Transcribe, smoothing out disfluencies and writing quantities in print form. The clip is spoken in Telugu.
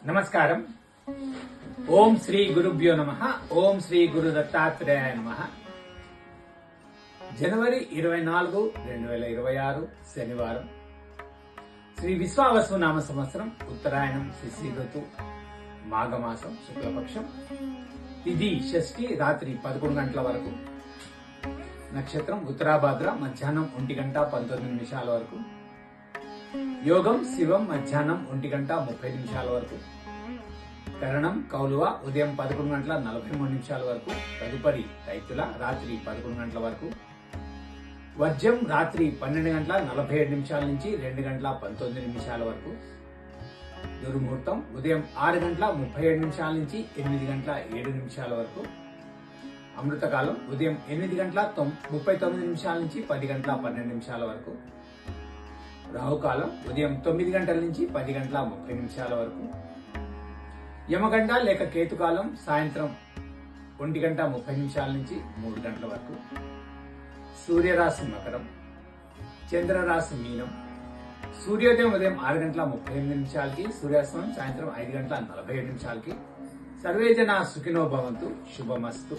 నమస్కారం. ఓం శ్రీ గురుభ్యో నమః. ఓం శ్రీ గురు దత్తాత్రేయాయ నమః. జనవరి 24, 2026 శనివారం. శ్రీ విశ్వావసు నామ సంవత్సరం, ఉత్తరాయణం, శిశి ఋతు, మాఘమాసం, శుక్లపక్షం, తిథి షష్ఠి, రాత్రి 11 గంటల వరకు. నక్షత్రం ఉత్తరాభాద్ర, మధ్యాహ్నం 1:19 వరకు. యోగం శివం, మధ్యాహ్నం 1:30 వరకు. కరణం కౌలువ, ఉదయం 11:43 వరకు. తదుపరి రైతుల, రాత్రి 11 గంటల వరకు. వర్జ్యం రాత్రి 12:47 నుంచి 2:19 వరకు. దుర్ముహూర్తం ఉదయం 6:37 నుంచి 8:07 వరకు. అమృతకాలం ఉదయం 8:39 నుంచి 10:12 వరకు. రాహుకాలం ఉదయం 9 గంటల నుంచి 10:30 వరకు. యమగండ లేక కేతుకాలం సాయంత్రం 1:30 నుంచి 3 గంటల వరకు. సూర్యరాశి మకరం, చంద్రరాశి మీనం. సూర్యోదయం ఉదయం 6:38 సూర్యాస్తమయం సాయంత్రం 5:47. సర్వే జనా సుఖినో భవంతు. శుభమస్తు.